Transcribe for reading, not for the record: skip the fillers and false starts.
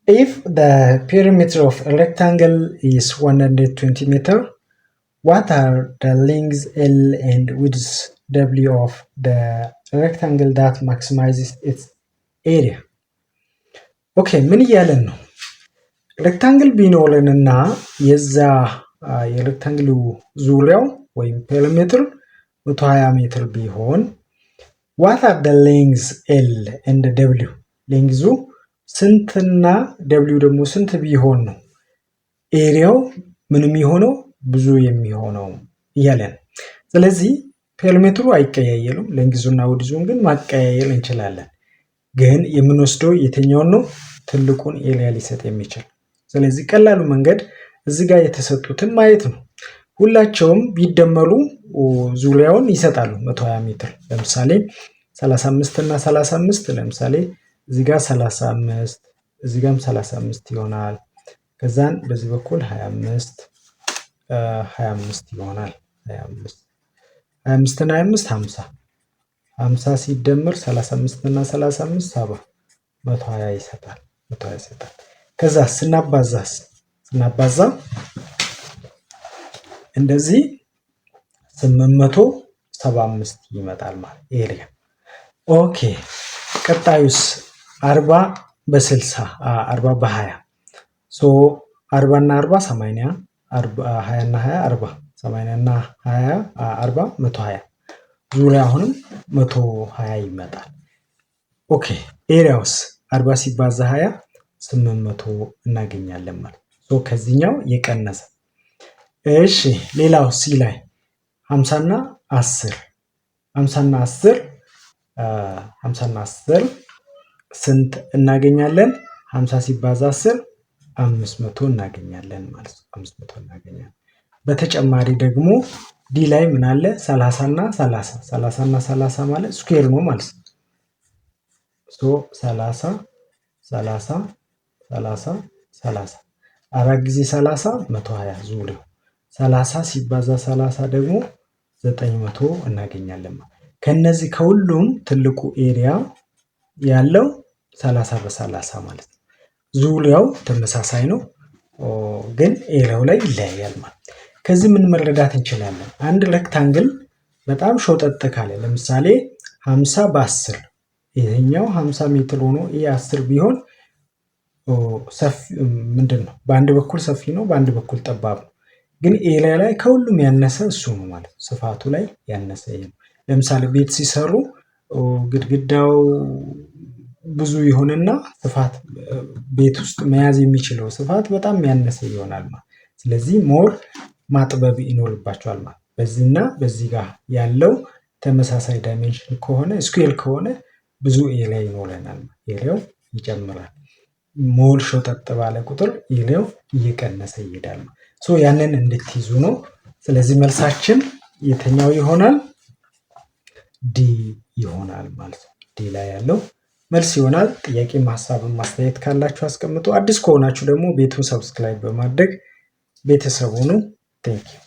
If the perimeter of a rectangle is 120 meter, what are the lengths L and width W of the rectangle that maximizes its area? ኦኬ ምን እያለን ነው? ሬክታንግል ቢኖረንና የዛ የሬክታንግሉ ዙሪያው ወይም ፔሪሜትር 120 ሜትር ቢሆን what are the lengths L and W? ሌንግዙ ስንትና W ደግሞ ስንት ቢሆን ነው ኤሪያው ምን የሚሆነው ብዙ የሚሆነው እያለን። ስለዚህ ፔሪሜትሩ አይቀያየርም፣ ሌንግዙና ዊድዙን ግን ማቀያየር እንችላለን። ግን የምንወስደው የትኛውን ነው? ትልቁን ኤሪያ ሊሰጥ የሚችል። ስለዚህ ቀላሉ መንገድ እዚህ ጋር የተሰጡትን ማየት ነው። ሁላቸውም ቢደመሩ ዙሪያውን ይሰጣሉ 120 ሜትር። ለምሳሌ 35 እና 35 ለምሳሌ እዚህ ጋር 35 እዚህ ጋርም 35 ይሆናል። ከዛን በዚህ በኩል 25 ይሆናል። 25 እና 25 50 ሲደመር 35 እና 35 70 120 ይሰጣል። ከዛ ስናባዛ እንደዚህ 875 ይመጣል ማለት ኤሪያ። ኦኬ ቀጣዩስ 40 በ60 40 በ20 ሶ 40 እና 40 80 20 እና 20 40 80 እና 20 40 120 ዙሪያ አሁንም 120 ይመጣል። ኦኬ ኤሪያውስ 40 ሲባዛ 20 800 እናገኛለን ማለት ሶ ከዚህኛው የቀነሰ። እሺ ሌላው ሲ ላይ 50 እና 10 50 እና 10 ስንት እናገኛለን? 50 ሲባዛ 10 500 እናገኛለን ማለት ነው። 500 እናገኛለን። በተጨማሪ ደግሞ ዲ ላይ ምን አለ? 30 እና 30 እና 30 ማለት ስኩዌር ነው ማለት ነው። ሶ 30 4 ጊዜ 30 120 ዙሪያው 30 ሲባዛ 30 ደግሞ 900 እናገኛለን ማለት። ከነዚህ ከሁሉም ትልቁ ኤሪያ ያለው 30 በ30 ማለት ነው። ዙሪያው ተመሳሳይ ነው ግን ኤሪያው ላይ ይለያያል ማለት። ከዚህ ምን መረዳት እንችላለን? አንድ ሬክታንግል በጣም ሾጠጥ ካለ ለምሳሌ 50 በ10 ይሄኛው 50 ሜትር ሆኖ ይሄ 10 ቢሆን ሰፊ ምንድነው? በአንድ በኩል ሰፊ ነው፣ በአንድ በኩል ጠባብ ነው። ግን ኤሪያ ላይ ከሁሉም ያነሰ እሱ ነው ማለት ነው። ስፋቱ ላይ ያነሰ ይሄ ነው። ለምሳሌ ቤት ሲሰሩ ግድግዳው ብዙ ይሆንና ስፋት ቤት ውስጥ መያዝ የሚችለው ስፋት በጣም ያነሰ ይሆናል ማለት። ስለዚህ ሞር ማጥበብ ይኖርባቸዋል ማለት። በዚህና በዚህ ጋር ያለው ተመሳሳይ ዳይሜንሽን ከሆነ ስኩዌር ከሆነ ብዙ ኤሪያ ይኖረናል ማለት። ኤሪያው ይጨምራል። ሞር ሾጠጥ ባለ ቁጥር ኤሪያው እየቀነሰ ይሄዳል ማለት። ሶ ያንን እንድትይዙ ነው። ስለዚህ መልሳችን የትኛው ይሆናል? ዲ ይሆናል ማለት ነው። ዲ ላይ ያለው መልስ ይሆናል። ጥያቄ፣ ሀሳብም ማስተያየት ካላችሁ አስቀምጡ። አዲስ ከሆናችሁ ደግሞ ቤቱን ሰብስክራይብ በማድረግ ቤተሰብ ሁኑ። ቴንክ ዩ